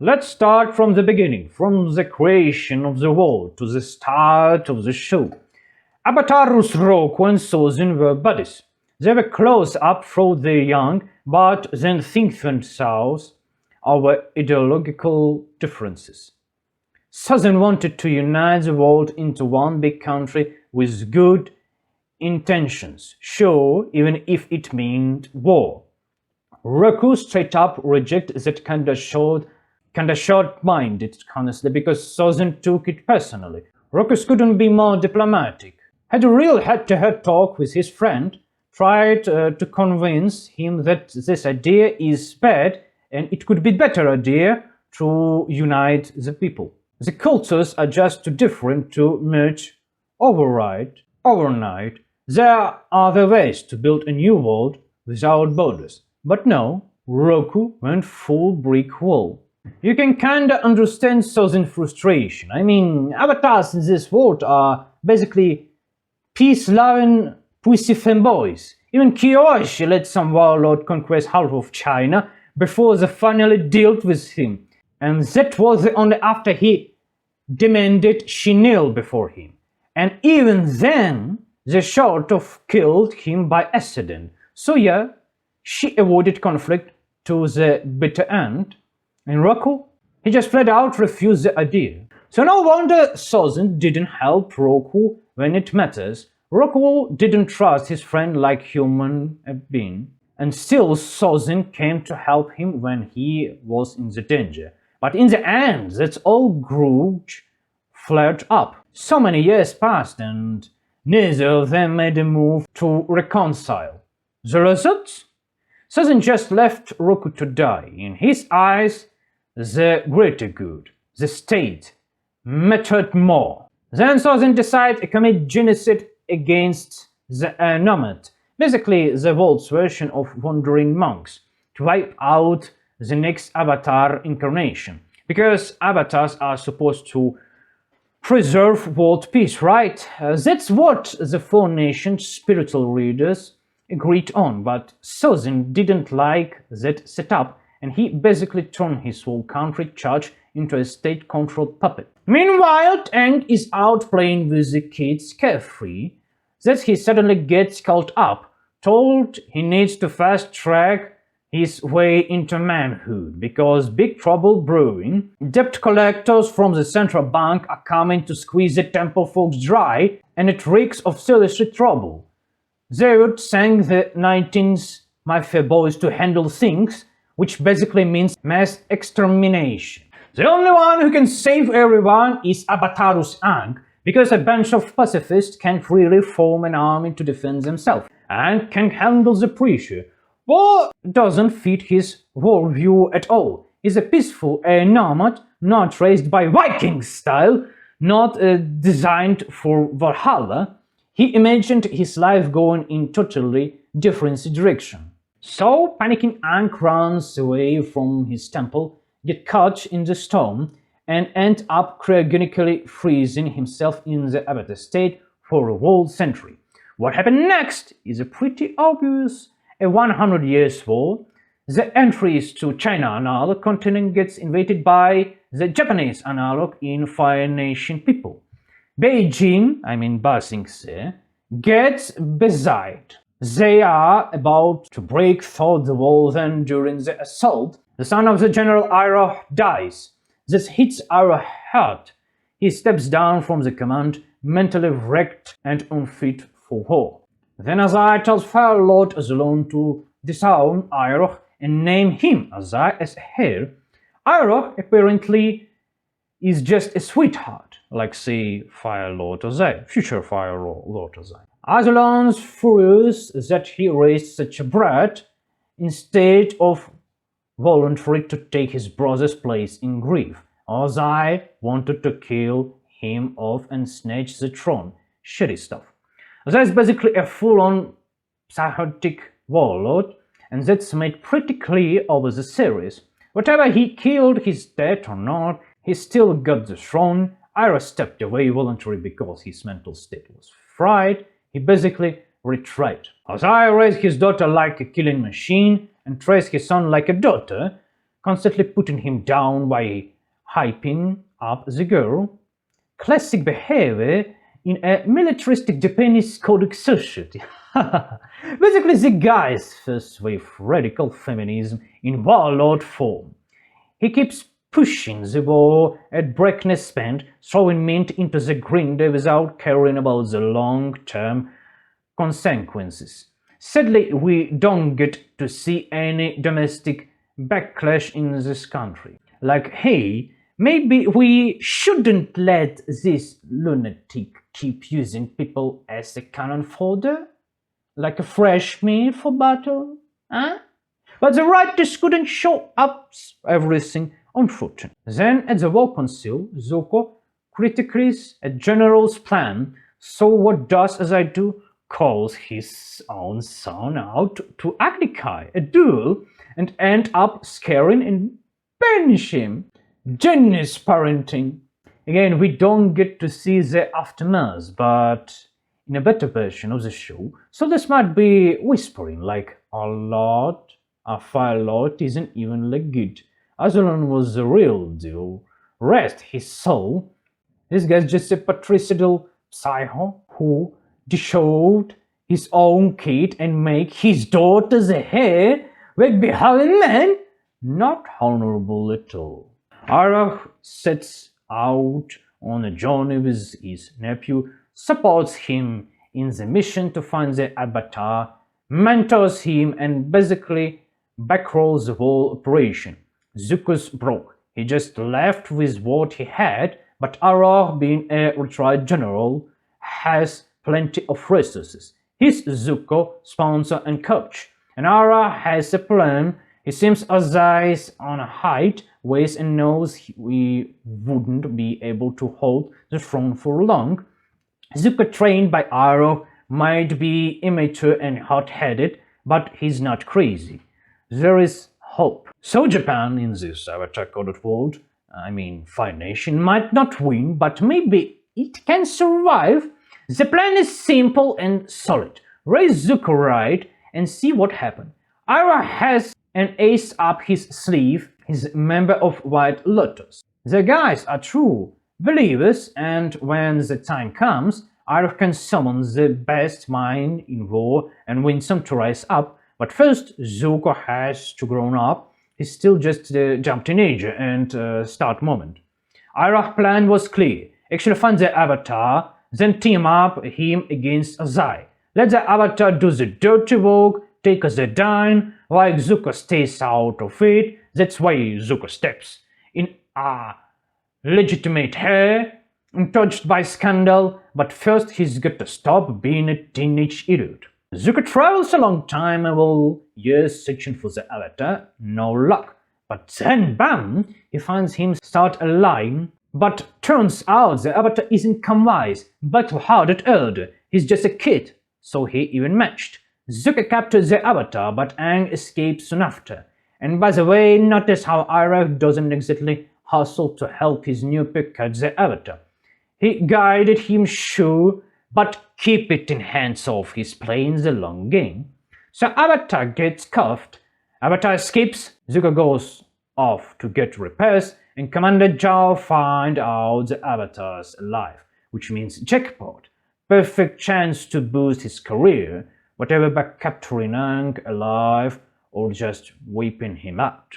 Let's start from the beginning, from the creation of the world to the start of the show. Abatarus, Rokku and Sozin were buddies. They were close up from the young, but then things went south over ideological differences. Sozin wanted to unite the world into one big country with good intentions, sure, even if it meant war. Rokku straight up rejected that kinda short-minded, honestly, because Sozin took it personally. Rokku couldn't be more diplomatic. Had a real head-to-head talk with his friend, tried to convince him that this idea is bad and it could be a better idea to unite the people. The cultures are just too different to merge overnight. There are other ways to build a new world without borders. But no, Rokku went full brick wall. You can kinda understand Sozin's frustration. I mean, avatars in this world are basically peace-loving pussy fanboys. Even Kyoshi let some warlord conquest half of China before they finally dealt with him. And that was only after he demanded she kneel before him. And even then, they sort of killed him by accident. So yeah, she avoided conflict to the bitter end. And Rokku, he just flat out refused the idea. So no wonder Sozin didn't help Rokku when it matters. Rokku didn't trust his friend like human being. And still Sozin came to help him when he was in the danger. But in the end, that old grudge flared up. So many years passed and neither of them made a move to reconcile. The result? Sozin just left Rokku to die. In his eyes, the greater good, the state, mattered more. Then Sozin decided to commit genocide against the nomad, basically the world's version of wandering monks, to wipe out the next avatar incarnation. Because avatars are supposed to preserve world peace, right? That's what the four nations' spiritual leaders agreed on, but Sozin didn't like that setup, and he basically turned his whole country church into a state-controlled puppet. Meanwhile, Aang is out playing with the kids carefree. That he suddenly gets called up, told he needs to fast-track his way into manhood, because big trouble brewing. Debt collectors from the central bank are coming to squeeze the temple folks dry, and it reeks of serious trouble. They would send the 19th mafia boys to handle things, which basically means mass extermination. The only one who can save everyone is Abatarus Aang, because a bunch of pacifists can't really form an army to defend themselves, and can handle the pressure. War doesn't fit his worldview at all. He's a peaceful nomad, not raised by Viking style, not designed for Valhalla. He imagined his life going in totally different direction. So, panicking Aang runs away from his temple, gets caught in the storm, and ends up cryogenically freezing himself in the avatar state for a whole century. What happened next is pretty obvious. A 100 years war, the entries to China analog continent gets invaded by the Japanese analog in Fire Nation people. Beijing, Ba Sing Se, gets besieged. They are about to break through the wall, then during the assault, the son of the General Iroh dies. This hits Iroh hard. He steps down from the command, mentally wrecked and unfit for war. Then Azai tells Fire Lord Azulon to disarm Iroh and name him Azai as heir. Iroh apparently is just a sweetheart, like say Fire Lord Azai, future Fire Lord Azai. Azulon's furious that he raised such a brat instead of voluntarily to take his brother's place in grief. Azai wanted to kill him off and snatch the throne. Shitty stuff. Azai is basically a full-on psychotic warlord, and that's made pretty clear over the series. Whatever he killed, he's dead or not, he still got the throne. Iroh stepped away voluntarily because his mental state was fried. He basically retreated. Azai raised his daughter like a killing machine and raised his son like a daughter. constantly putting him down by hyping up the girl. Classic behavior in a militaristic Japanese codec society. Basically, the guy's first wave radical feminism in warlord form. He keeps pushing the war at breakneck speed, throwing mint into the grinder without caring about the long-term consequences. Sadly, we don't get to see any domestic backlash in this country. Like, hey, maybe we shouldn't let this lunatic keep using people as a cannon fodder? Like a fresh meat for battle? Huh? But the writers couldn't show up everything, unfortunately. Then at the War Council, Zuko critiques a general's plan, so what does as I do? Calls his own son out to Agnikai, a duel, and end up scaring and banish him. Genius parenting. Again, we don't get to see the aftermath, but in a better version of the show, so this might be whispering like a fire lot isn't even like good. Azulan was the real deal. Rest his soul. This guy's just a patricidal psycho who dishowed his own kid and make his daughter the heir with behaving man. Not honorable at all. Arach sets out on a journey with his nephew, supports him in the mission to find the avatar, mentors him, and basically backrolls the whole operation. Zuko's broke. He just left with what he had, but Arach, being a retired general, has plenty of resources. He's Zuko, sponsor and coach. And Arach has a plan. He seems as eyes on a height, weighs and knows we wouldn't be able to hold the throne for long. Zuko, trained by Arach, might be immature and hot-headed, but he's not crazy. There is hope. So Japan, in this Avatar-coded world, Fire Nation, might not win, but maybe it can survive. The plan is simple and solid. Raise Zuko right and see what happens. Arach has an ace up his sleeve. He's a member of White Lotus. The guys are true believers, and when the time comes, Arach can summon the best mind in war and win some to rise up. But first, Zuko has to grow up. He's still just a jump teenager and start moment. Arach's plan was clear. Actually find the Avatar, then team up him against Azai. Let the Avatar do the dirty work, take the dime, while Zuko stays out of it. That's why Zuko steps in a legitimate hair, untouched by scandal, but first he's got to stop being a teenage idiot. Zuko travels a long time and will years searching for the Avatar, no luck. But then, bam, he finds him start a line. But turns out the Avatar isn't come-wise, battle-hardened elder. He's just a kid, so he even matched. Zuko captures the Avatar, but Aang escapes soon after. And by the way, notice how Arach doesn't exactly hustle to help his new pick catch the Avatar. He guided him, sure, but keep it in hands off. He's playing the long game. So Avatar gets cuffed. Avatar escapes. Zuko goes off to get repairs, and Commander Zhao finds out the Avatar's alive, which means jackpot. Perfect chance to boost his career, whatever by capturing Aang alive or just wiping him out.